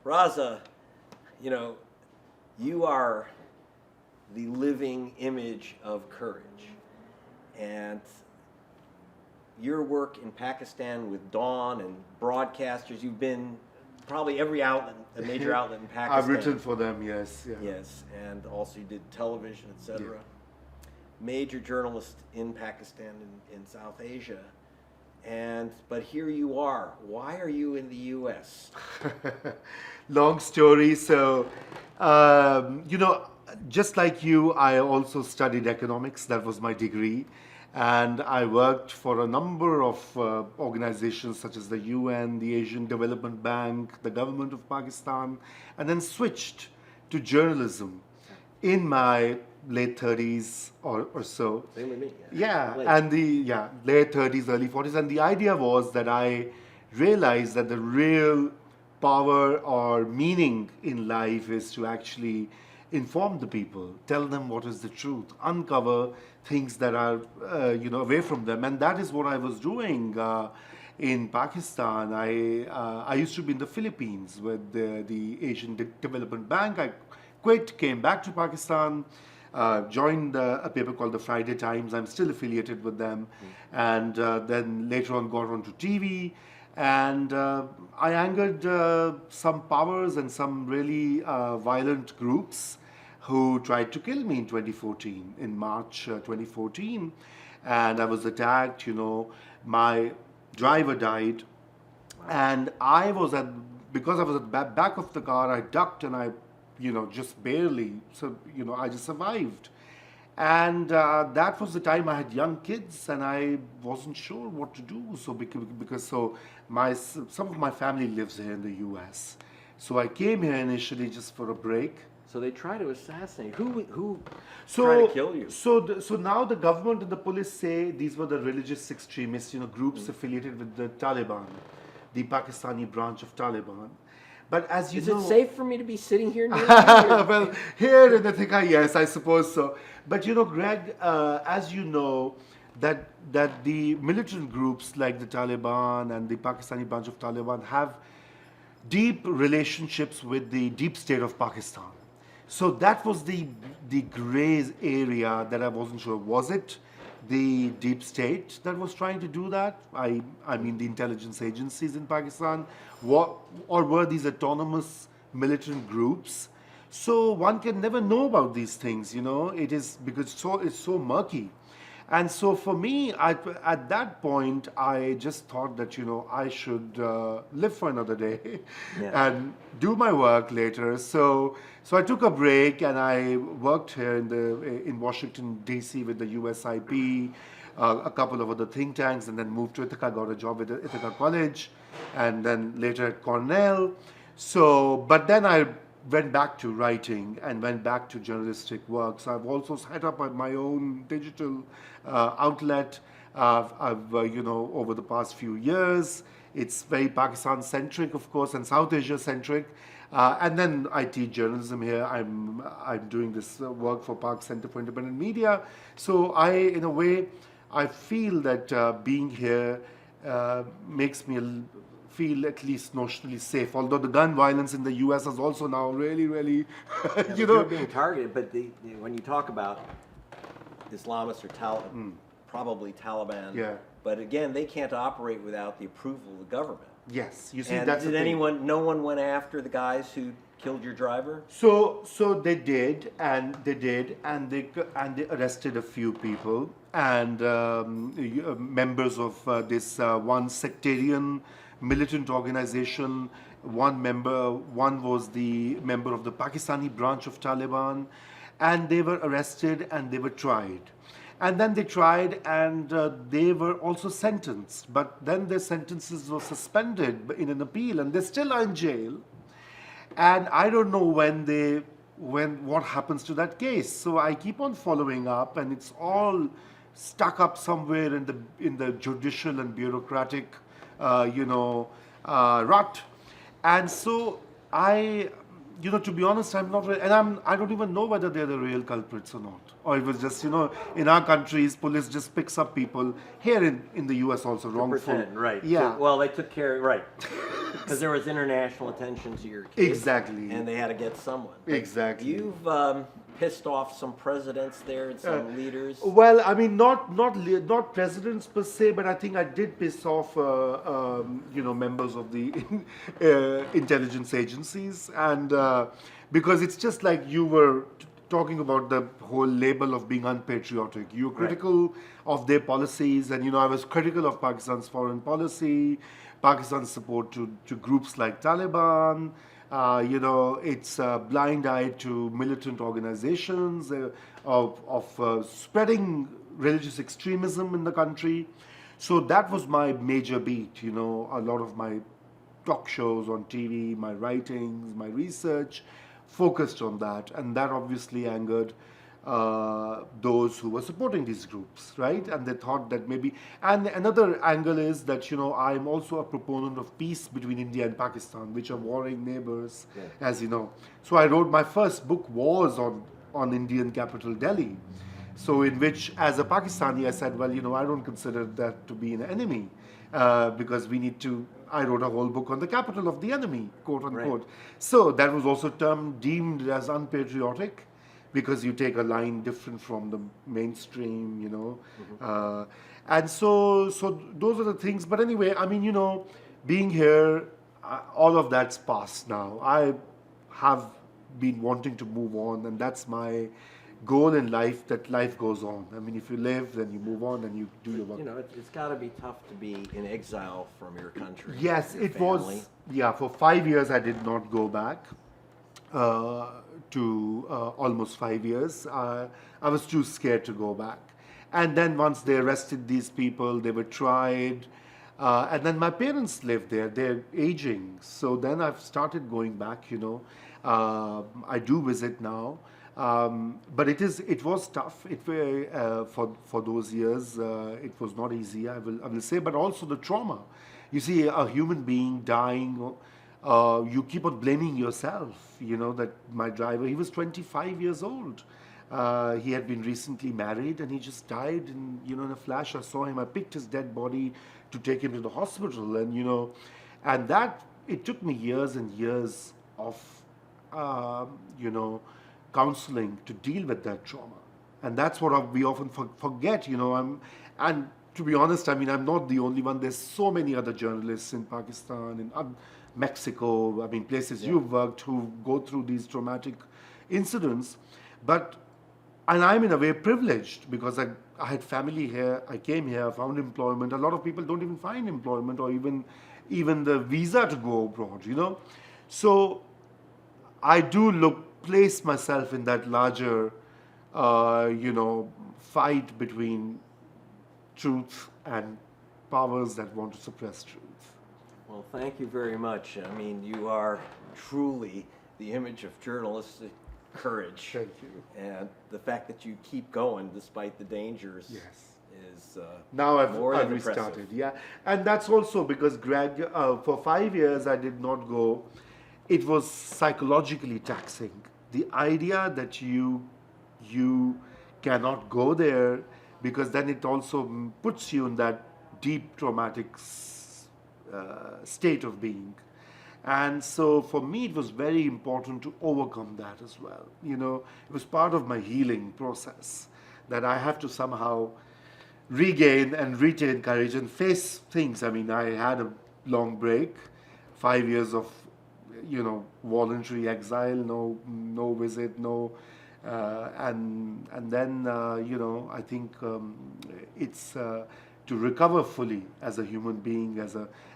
Raza, you know, you are the living image of courage. And your work in Pakistan with Dawn and broadcasters, you've been probably every outlet, a major outlet in Pakistan. I've written for them, yes. Yeah. Yes, and also you did television, etc. Yeah. Major journalist in Pakistan and in South Asia. But here you are. Why are you in the U.S.? Long story. So, just like you, I also studied economics. That was my degree. And I worked for a number of organizations such as the UN, the Asian Development Bank, the government of Pakistan, and then switched to journalism in my late 30s or so. Same with me. Yeah, Late. and late 30s, early 40s. And the idea was that I realized that the real power or meaning in life is to actually inform the people, tell them what is the truth, uncover things that are away from them, and that is what I was doing in Pakistan. I used to be in the Philippines with the Asian Development Bank. I quit, came back to Pakistan, joined a paper called the Friday Times. I'm still affiliated with them, and then later on got onto TV. And I angered some powers and some really violent groups who tried to kill me in 2014, in March 2014. And I was attacked, my driver died. And because I was at the back of the car, I ducked and I, just barely, I just survived. And that was the time I had young kids and I wasn't sure what to do. So some of my family lives here in the US. So I came here initially just for a break. So they try to assassinate. Who tried to kill you? So now the government and the police say these were the religious extremists, groups affiliated with the Taliban, the Pakistani branch of Taliban. But as you know, is it safe for me to be sitting here near you? well, here in Ithaca, yes, I suppose so. But Greg, as you know, that the militant groups like the Taliban and the Pakistani branch of Taliban have deep relationships with the deep state of Pakistan. So that was the gray area that I wasn't sure. Was it the deep state that was trying to do that? I mean the intelligence agencies in Pakistan, or were these autonomous militant groups? So one can never know about these things, It is because it's so murky. And so for me, at that point, I just thought that, I should live for another day and do my work later. So I took a break and I worked here in Washington, D.C. with the USIP, a couple of other think tanks, and then moved to Ithaca, got a job at Ithaca College, and then later at Cornell. But then I went back to writing and went back to journalistic work. So I've also set up my own digital outlet. I've over the past few years, it's very Pakistan-centric, of course, and South Asia-centric. And then I teach journalism here. I'm doing this work for Pak Center for Independent Media. So in a way, I feel that being here makes me feel at least notionally safe. Although the gun violence in the U.S. is also now really, really, You're being targeted. But when you talk about Islamists or probably Taliban. Yeah. But again, they can't operate without the approval of the government. Yes, you see, And that's the thing. no one went after the guys who killed your driver? So they did, and they arrested a few people and members of this one sectarian militant organization. One was the member of the Pakistani branch of Taliban, and they were arrested and they were tried. And then they tried and they were also sentenced, but then their sentences were suspended in an appeal and they still are in jail. And I don't know what happens to that case. So I keep on following up, and it's all stuck up somewhere in the judicial and bureaucratic, rut. And so to be honest, I'm not, and I don't even know whether they're the real culprits or not. Or it was just, in our countries, police just picks up people here in the US also wrongful. Pretend, right? Yeah. So, well, they took care, right? Because there was international attention to your case. Exactly. And they had to get someone. But Exactly. you've pissed off some presidents there and some leaders. Well, I mean, not presidents per se, but I think I did piss off, members of the intelligence agencies, and because it's just like you were talking about the whole label of being unpatriotic. You're critical of their policies, and I was critical of Pakistan's foreign policy, Pakistan's support to groups like Taliban. It's blind eye to militant organizations of spreading religious extremism in the country. So that was my major beat. A lot of my talk shows on TV, my writings, my research focused on that, and that obviously angered those who were supporting these groups, right? And they thought that maybe. And another angle is that I'm also a proponent of peace between India and Pakistan, which are warring neighbors, as you know. So I wrote my first book was on Indian capital Delhi. So in which, as a Pakistani, I said, well, I don't consider that to be an enemy because we need to. I wrote a whole book on the capital of the enemy, quote unquote. Right. So that was also deemed as unpatriotic because you take a line different from the mainstream, and so those are the things. But anyway, I mean, being here, all of that's past now. I have been wanting to move on, and that's my goal in life, that life goes on. I mean, if you live, then you move on and you do your work. It's got to be tough to be in exile from your country. Yes, it was. Yeah, for 5 years I did not go back. To almost 5 years. I was too scared to go back. And then once they arrested these people, they were tried. And then my parents lived there. They're aging. So then I've started going back, I do visit now. But it was tough. For those years, it was not easy, I will say, but also the trauma. You see, a human being dying, you keep on blaming yourself. That my driver, he was 25 years old. He had been recently married and he just died in a flash. I saw him. I picked his dead body to take him to the hospital, and that, it took me years and years of, counseling to deal with that trauma. And that's what we often forget, and to be honest, I mean, I'm not the only one. There's so many other journalists in Pakistan, in Mexico, I mean, places you've worked who go through these traumatic incidents. And I'm in a way privileged because I had family here, I came here, I found employment. A lot of people don't even find employment or even the visa to go abroad, So I do place myself in that larger, fight between truth and powers that want to suppress truth. Well, thank you very much. I mean, you are truly the image of journalistic courage. Thank you. And the fact that you keep going despite the dangers is now I've impressive. restarted. Yeah, and that's also because, Greg, for 5 years I did not go. It was psychologically taxing. The idea that you cannot go there, because then it also puts you in that deep traumatic state of being. And so for me, it was very important to overcome that as well. It was part of my healing process that I have to somehow regain and retain courage and face things. I mean, I had a long break, 5 years of, voluntary exile, no visit, no, and then, I think it's to recover fully as a human being,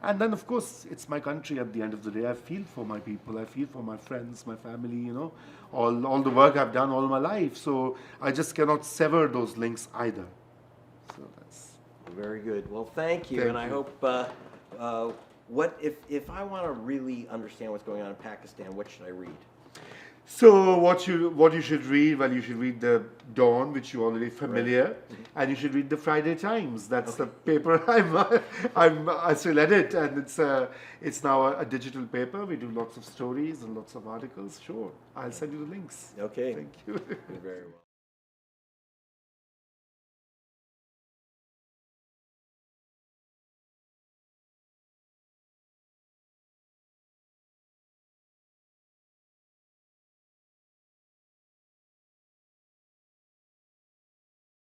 and then of course it's my country at the end of the day. I feel for my people, I feel for my friends, my family, all the work I've done all my life. So I just cannot sever those links either. So that's very good. Well, thank you, and I hope. What if I want to really understand what's going on in Pakistan? What should I read? So what you should read? Well, you should read the Dawn, which you're already familiar, and you should read the Friday Times. That's the paper I still edit, and it's now a digital paper. We do lots of stories and lots of articles. Sure, I'll send you the links. Okay. Thank you. You're very well.